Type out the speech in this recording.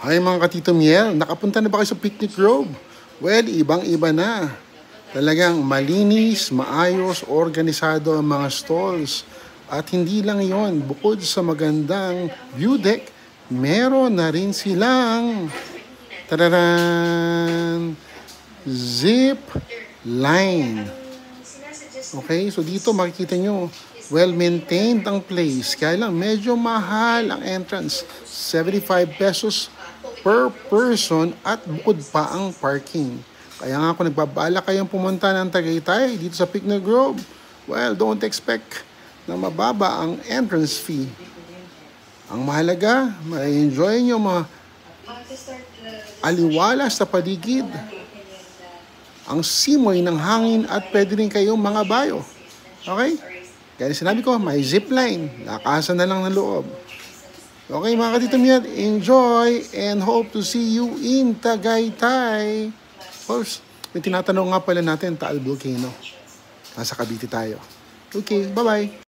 Hi mga katito Miel, nakapunta na ba kayo sa Picnic Grove? Well, ibang-iba na. Talagang malinis, maayos, organisado ang mga stalls. At hindi lang yon, bukod sa magandang view deck, meron na rin silang tararan, zip line. Okay, so dito makikita nyo, well-maintained ang place. Kaya lang, medyo mahal ang entrance. 75 pesos per person at bukod pa ang parking. Kaya nga kung nagbabala kayong pumunta ng Tagaytay dito sa Picnic Grove, well, don't expect na mababa ang entrance fee. Ang mahalaga, ma-enjoy nyo aliwalas sa paligid, ang simoy ng hangin at pwede rin kayong mga bayo. Okay? Kaya sinabi ko, may zipline. Nakasa na lang ng loob. Okay mga katito Miel, enjoy and hope to see you in Tagaytay. Of course, may tinatanong nga pala natin, Taal Volcano. Nasa Cavite tayo. Okay, bye-bye.